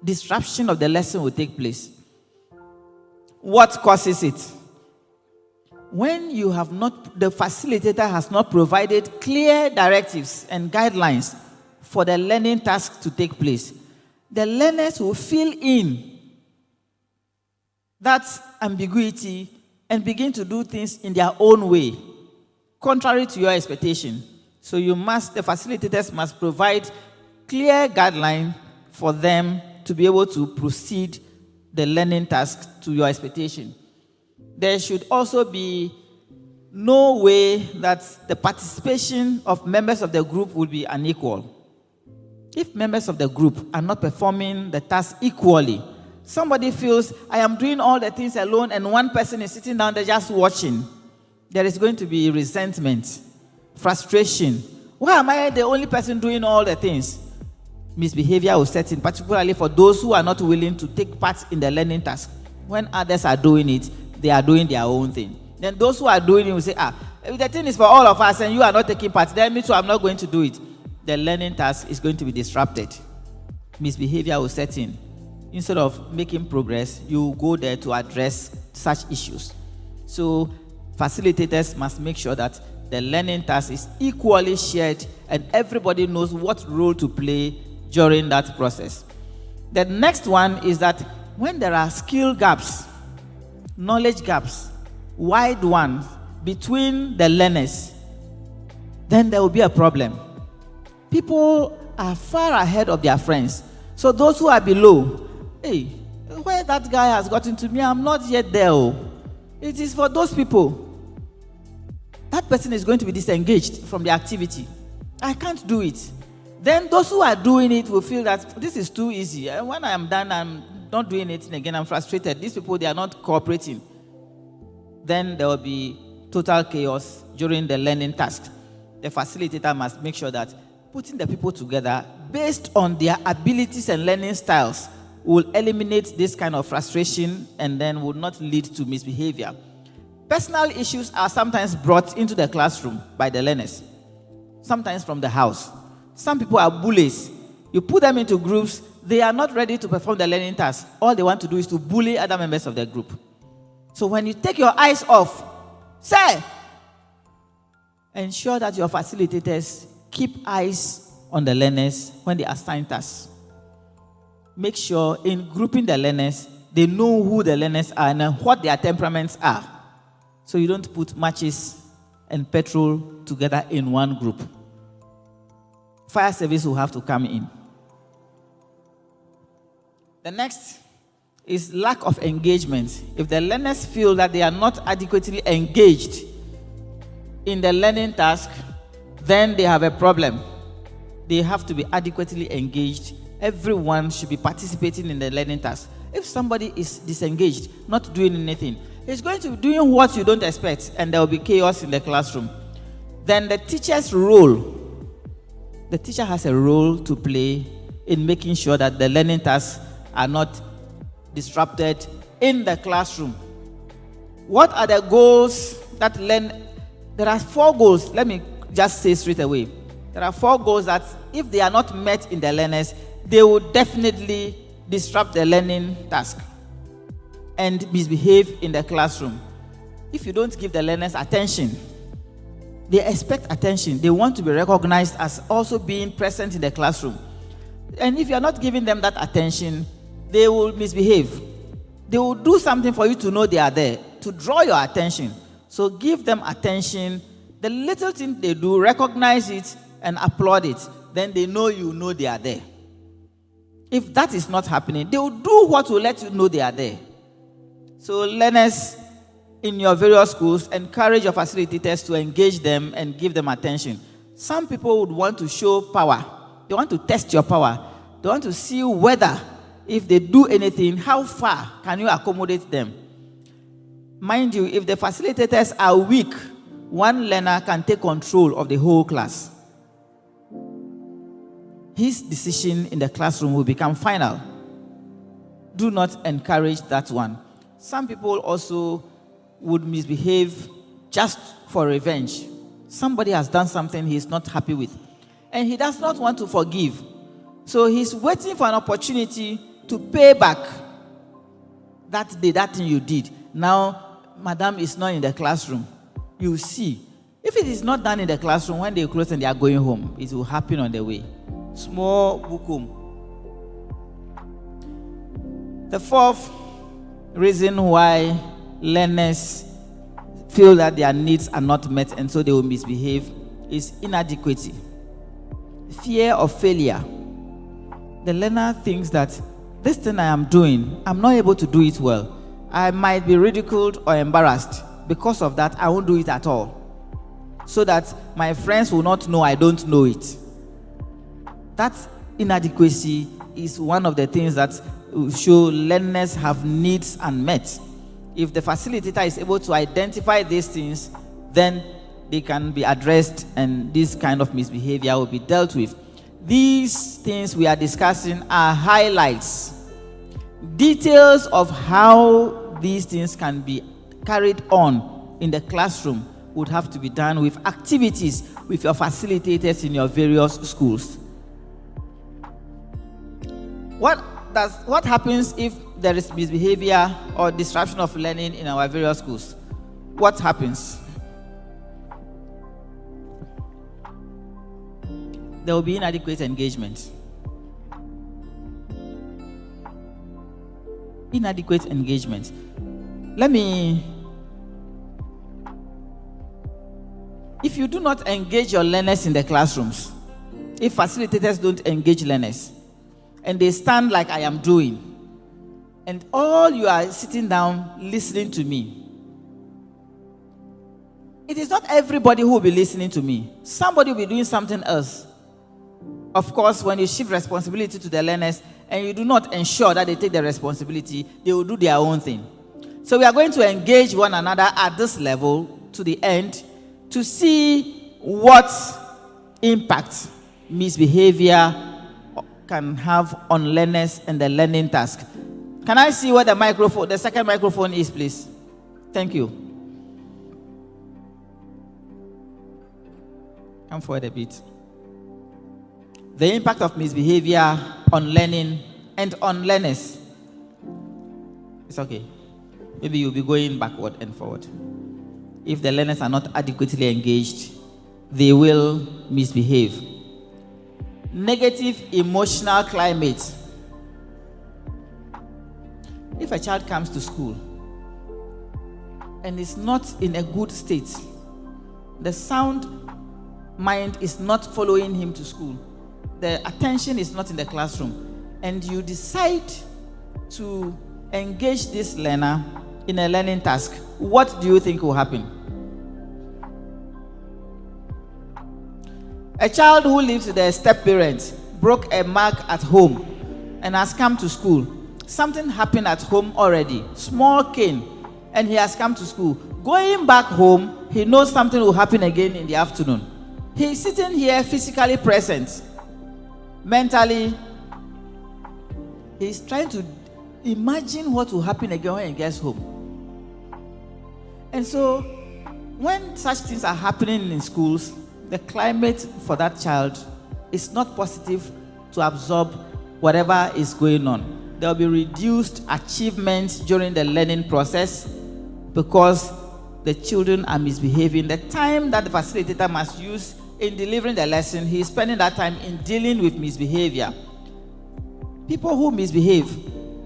Disruption of the lesson will take place. What causes it? When you have not, the facilitator has not provided clear directives and guidelines for the learning task to take place, the learners will fill in that ambiguity and begin to do things in their own way, contrary to your expectation. So the facilitators must provide clear guidelines for them to be able to proceed the learning task to your expectation. There should also be no way that the participation of members of the group will be unequal. If members of the group are not performing the task equally, somebody feels, I am doing all the things alone and one person is sitting down there just watching, there is going to be resentment, frustration. Why am I the only person doing all the things? Misbehavior will set in, particularly for those who are not willing to take part in the learning task. When others are doing it, they are doing their own thing. Then those who are doing it will say, if the thing is for all of us and you are not taking part, then me too, I'm not going to do it. The learning task is going to be disrupted. Misbehavior will set in. Instead of making progress, you go there to address such issues. So facilitators must make sure that the learning task is equally shared and everybody knows what role to play during that process. The next one is that when there are skill gaps, knowledge gaps, wide ones between the learners, then there will be a problem. People are far ahead of their friends. So those who are below, hey, where that guy has gotten to me, I'm not yet there. It is for those people. That person is going to be disengaged from the activity. I can't do it. Then those who are doing it will feel that this is too easy. And when I am done, I'm not doing it again. I'm frustrated. These people, they are not cooperating. Then there will be total chaos during the learning task. The facilitator must make sure that putting the people together based on their abilities and learning styles will eliminate this kind of frustration and then will not lead to misbehavior. Personal issues are sometimes brought into the classroom by the learners, sometimes from the house. Some people are bullies. You put them into groups, they are not ready to perform the learning task. All they want to do is to bully other members of the group. So when you take your eyes off, say, ensure that your facilitators keep eyes on the learners when they assign tasks. Make sure in grouping the learners, they know who the learners are and what their temperaments are. So you don't put matches and petrol together in one group. Fire service will have to come in. The next is lack of engagement. If the learners feel that they are not adequately engaged in the learning task, then they have a problem. They have to be adequately engaged. Everyone should be participating in the learning task. If somebody is disengaged, not doing anything, he's going to be doing what you don't expect, and there will be chaos in the classroom. Then the teacher's role. The teacher has a role to play in making sure that the learning tasks are not disrupted in the classroom. What are the goals that There are 4 goals. Let me just say straight away. There are 4 goals that if they are not met in the learners, they will definitely disrupt the learning task and misbehave in the classroom. If you don't give the learners attention, they expect attention. They want to be recognized as also being present in the classroom. And if you are not giving them that attention, they will misbehave. They will do something for you to know they are there, to draw your attention. So give them attention. The little thing they do, recognize it and applaud it. Then they know you know they are there. If that is not happening, they will do what will let you know they are there. So learners in your various schools, encourage your facilitators to engage them and give them attention. Some people would want to show power. They want to test your power. They want to see whether, if they do anything, how far can you accommodate them. Mind you, if the facilitators are weak one learner can take control of the whole class. His decision in the classroom will become final. Do not encourage that one. Some people also would misbehave just for revenge. Somebody has done something he's not happy with, and he does not want to forgive. So he's waiting for an opportunity to pay back that thing you did. Now, madam is not in the classroom. You see, if it is not done in the classroom, when they close and they are going home, it will happen on the way. Small bukum. The fourth reason why learners feel that their needs are not met and so they will misbehave is inadequacy. Fear of failure. The learner thinks that this thing I am doing, I'm not able to do it well. I might be ridiculed or embarrassed. Because of that, I won't do it at all. So that my friends will not know I don't know it. That inadequacy is one of the things that show learners have needs unmet. If the facilitator is able to identify these things, then they can be addressed and this kind of misbehavior will be dealt with. These things we are discussing are highlights. Details of how these things can be carried on in the classroom would have to be done with activities with your facilitators in your various schools. What happens if there is misbehavior or disruption of learning in our various schools? What happens? There will be inadequate engagement. Inadequate engagement. If you do not engage your learners in the classrooms, if facilitators don't engage learners, and they stand like I am doing, and all you are sitting down listening to me, it is not everybody who will be listening to me. Somebody will be doing something else. Of course, when you shift responsibility to the learners and you do not ensure that they take the responsibility, they will do their own thing. So we are going to engage one another at this level to the end to see what impact misbehavior can have on learners and the learning task. Can I see where the second microphone is, please? Thank you. Come forward a bit. The impact of misbehavior on learning and on learners. It's okay. Maybe you'll be going backward and forward. If the learners are not adequately engaged, they will misbehave. Negative emotional climate. If a child comes to school and is not in a good state, the sound mind is not following him to school, the attention is not in the classroom, and you decide to engage this learner in a learning task, what do you think will happen? A child who lives with a step-parent broke a mug at home and has come to school. Something happened at home already, small cane, and he has come to school. Going back home, he knows something will happen again in the afternoon. He's sitting here physically present. Mentally, he's trying to imagine what will happen again when he gets home. And so, when such things are happening in schools, the climate for that child is not positive to absorb whatever is going on. There will be reduced achievements during the learning process because the children are misbehaving. The time that the facilitator must use in delivering the lesson, he is spending that time in dealing with misbehavior. People who misbehave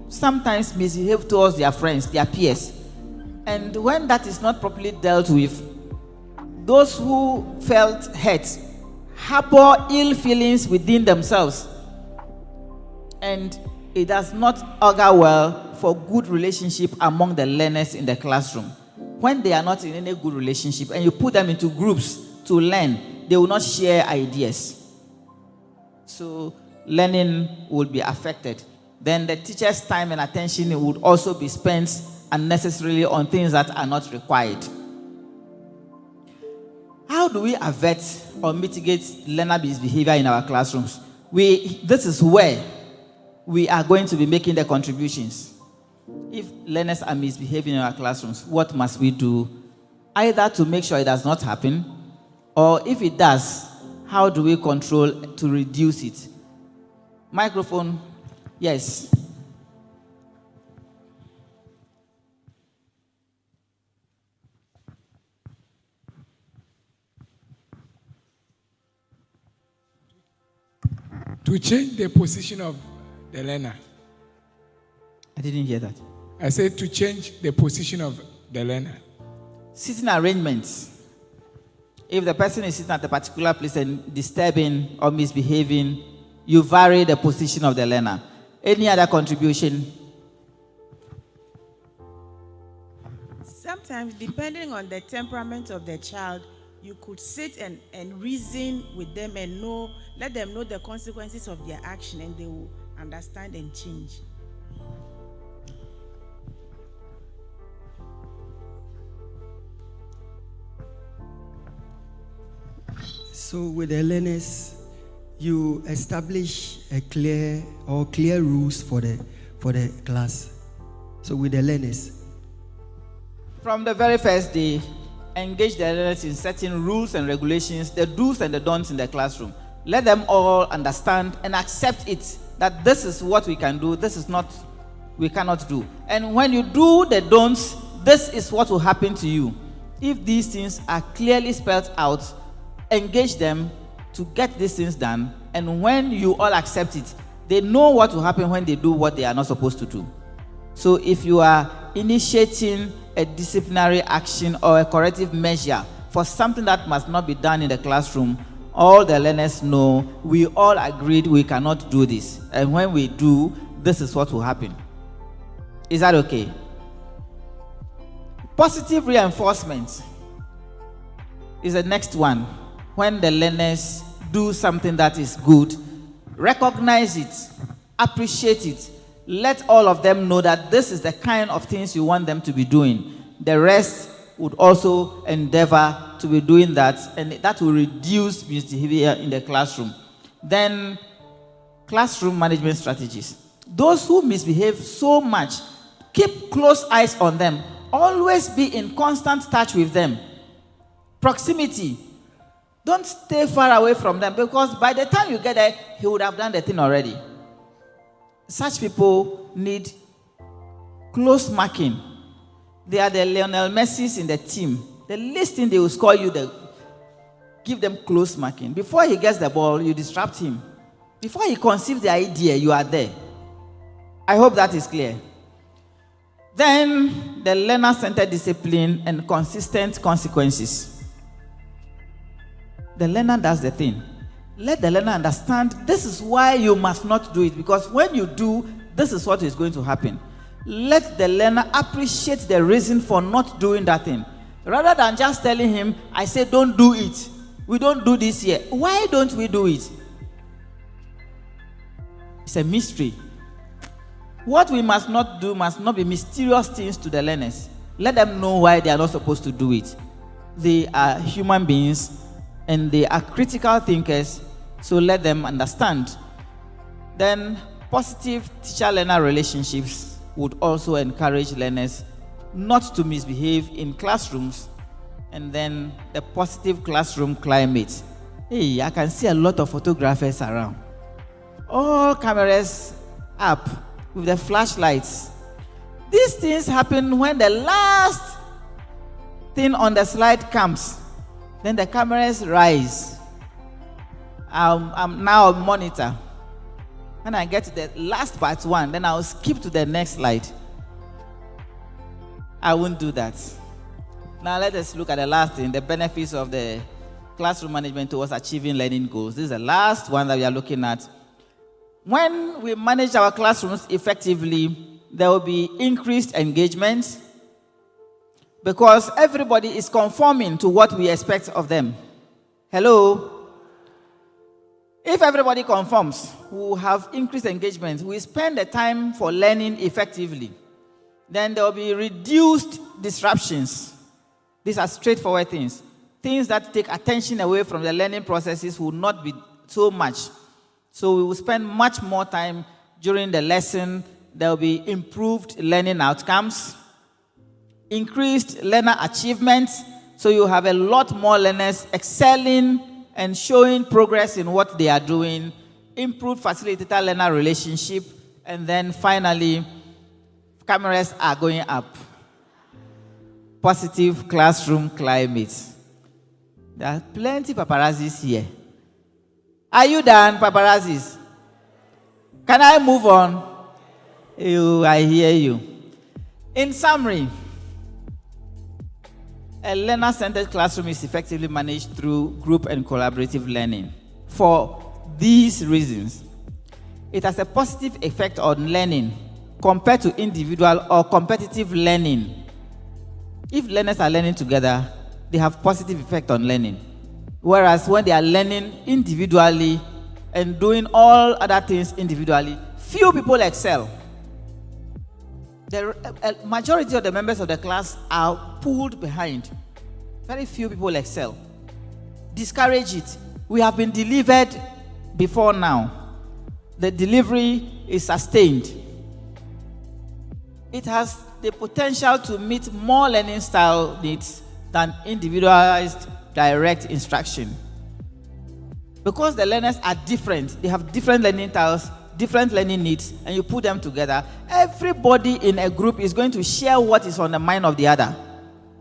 sometimes misbehave towards their friends, their peers. And when that is not properly dealt with, those who felt hurt harbor ill feelings within themselves. And it does not augur well for good relationship among the learners in the classroom. When they are not in any good relationship and you put them into groups to learn, they will not share ideas. So learning will be affected. Then the teacher's time and attention would also be spent unnecessarily on things that are not required. how do we avert or mitigate learner misbehavior in our classrooms? This is where we are going to be making the contributions. If learners are misbehaving in our classrooms, what must we do? Either to make sure it does not happen, or if it does, how do we control to reduce it? Microphone, yes. To change the position of the learner. I didn't hear that. I said to change the position of the learner. Sitting arrangements. If the person is sitting at a particular place and disturbing or misbehaving, you vary the position of the learner. Any other contribution? Sometimes, depending on the temperament of the child, you could sit and reason with them and let them know the consequences of their action, and they will understand and change. So with the learners, you establish clear rules for the class. So with the learners. From the very first day, engage the learners in certain rules and regulations, the do's and the don'ts in the classroom. Let them all understand and accept it, that this is what we can do, this is not, we cannot do. And when you do the don'ts, this is what will happen to you. If these things are clearly spelled out, engage them to get these things done, and when you all accept it, they know what will happen when they do what they are not supposed to do. So if you are initiating a disciplinary action or a corrective measure for something that must not be done in the classroom, all the learners know we all agreed we cannot do this, and when we do, this is what will happen. Is that okay? Positive reinforcement is the next one. When the learners do something that is good, recognize it, appreciate it, let all of them know that this is the kind of things you want them to be doing. The rest would also endeavor to be doing that, and that will reduce misbehavior in the classroom. Then, classroom management strategies. Those who misbehave so much, keep close eyes on them. Always be in constant touch with them. Proximity. Don't stay far away from them, because by the time you get there, he would have done the thing already. Such people need close marking. They are the Lionel Messis in the team. The least thing they will score you, give them close marking. Before he gets the ball, you disrupt him. Before he conceives the idea, you are there. I hope that is clear. Then, the learner-centered discipline and consistent consequences. The learner does the thing. Let the learner understand this is why you must not do it, because when you do, this is what is going to happen. Let the learner appreciate the reason for not doing that thing. Rather than just telling him, I say don't do it. We don't do this here. Why don't we do it? It's a mystery. What we must not do must not be mysterious things to the learners. Let them know why they are not supposed to do it. They are human beings and they are critical thinkers, so let them understand. Then, positive teacher-learner relationships would also encourage learners not to misbehave in classrooms. And then, the positive classroom climate. Hey, I can see a lot of photographers around. All cameras up with the flashlights. These things happen when the last thing on the slide comes. Then the cameras rise. I'm now a monitor. When I get to the last part one, then I'll skip to the next slide. I won't do that. Now let us look at the last thing, the benefits of the classroom management towards achieving learning goals. This is the last one that we are looking at. When we manage our classrooms effectively, there will be increased engagement, because everybody is conforming to what we expect of them. Hello? If everybody conforms, we will have increased engagement. We spend the time for learning effectively. Then there will be reduced disruptions. These are straightforward things. things that take attention away from the learning processes will not be so much. So we will spend much more time during the lesson. There will be improved learning outcomes, increased learner achievements, so you have a lot more learners excelling and showing progress in what they are doing, improved facilitator-learner relationship, and then finally, cameras are going up. Positive classroom climate. There are plenty of paparazzis here. Are you done, paparazzis? Can I move on? I hear you. In summary, a learner-centered classroom is effectively managed through group and collaborative learning. For these reasons, it has a positive effect on learning compared to individual or competitive learning. If learners are learning together, they have positive effect on learning. Whereas when they are learning individually and doing all other things individually, few people excel. The majority of the members of the class are pulled behind. Very few people excel. Discourage it. We have been delivered before now. The delivery is sustained. It has the potential to meet more learning style needs than individualized direct instruction. Because the learners are different, they have different learning styles, different learning needs, and you put them together, everybody in a group is going to share what is on the mind of the other.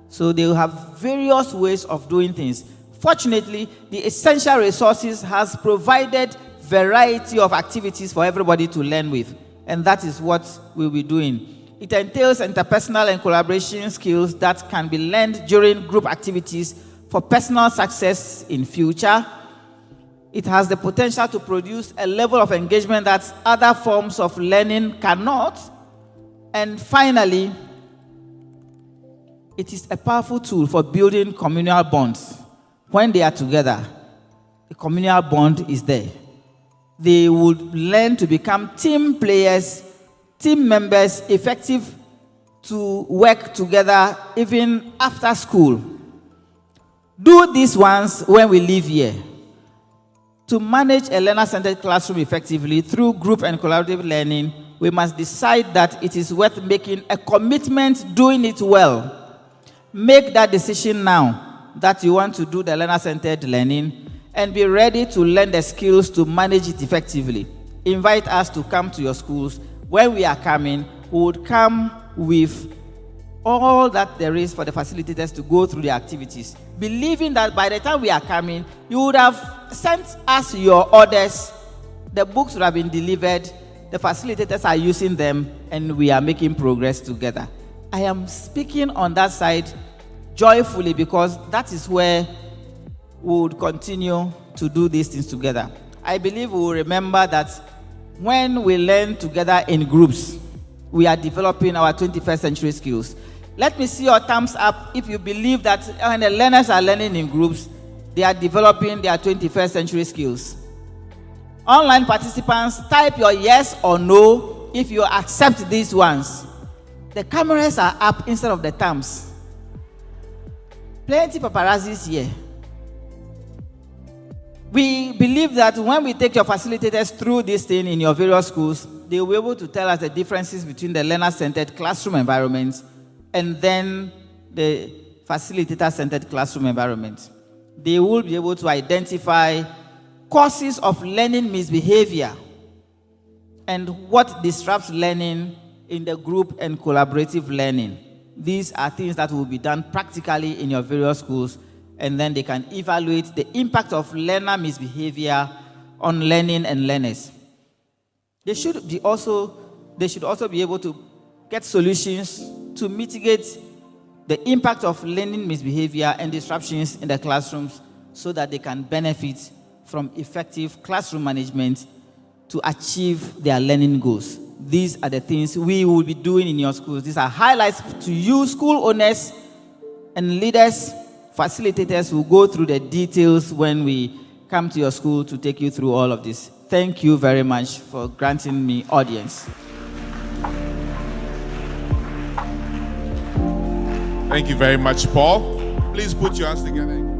So they will have various ways of doing things. Fortunately, the essential resources has provided variety of activities for everybody to learn with, and that is what we'll be doing. It entails interpersonal and collaboration skills that can be learned during group activities for personal success in future. It has the potential to produce a level of engagement that other forms of learning cannot. And finally, it is a powerful tool for building communal bonds. When they are together, the communal bond is there. They would learn to become team players, team members, effective to work together even after school. Do these ones when we leave here. To manage a learner-centered classroom effectively through group and collaborative learning, we must decide that it is worth making a commitment doing it well. Make that decision now that you want to do the learner-centered learning and be ready to learn the skills to manage it effectively. Invite us to come to your schools. When we are coming, we would come with all that there is for the facilitators to go through the activities, believing that by the time we are coming, you would have sent us your orders, the books would have been delivered, the facilitators are using them, and we are making progress together. I am speaking on that side joyfully because that is where we would continue to do these things together. I believe we will remember that when we learn together in groups, we are developing our 21st century skills. Let me see your thumbs up if you believe that when the learners are learning in groups, they are developing their 21st century skills. Online participants, type your yes or no if you accept these ones. The cameras are up instead of the thumbs. Plenty paparazzis here. We believe that when we take your facilitators through this thing in your various schools, they will be able to tell us the differences between the learner-centered classroom environments and then the facilitator-centered classroom environment. They will be able to identify causes of learning misbehavior and what disrupts learning in the group and collaborative learning. These are things that will be done practically in your various schools, and then they can evaluate the impact of learner misbehavior on learning and learners. They should also be able to get solutions to mitigate the impact of learning misbehavior and disruptions in the classrooms so that they can benefit from effective classroom management to achieve their learning goals. These are the things we will be doing in your schools. These are highlights to you, school owners and leaders, facilitators who go through the details when we come to your school to take you through all of this. Thank you very much for granting me audience. Thank you very much, Paul. Please put your hands together.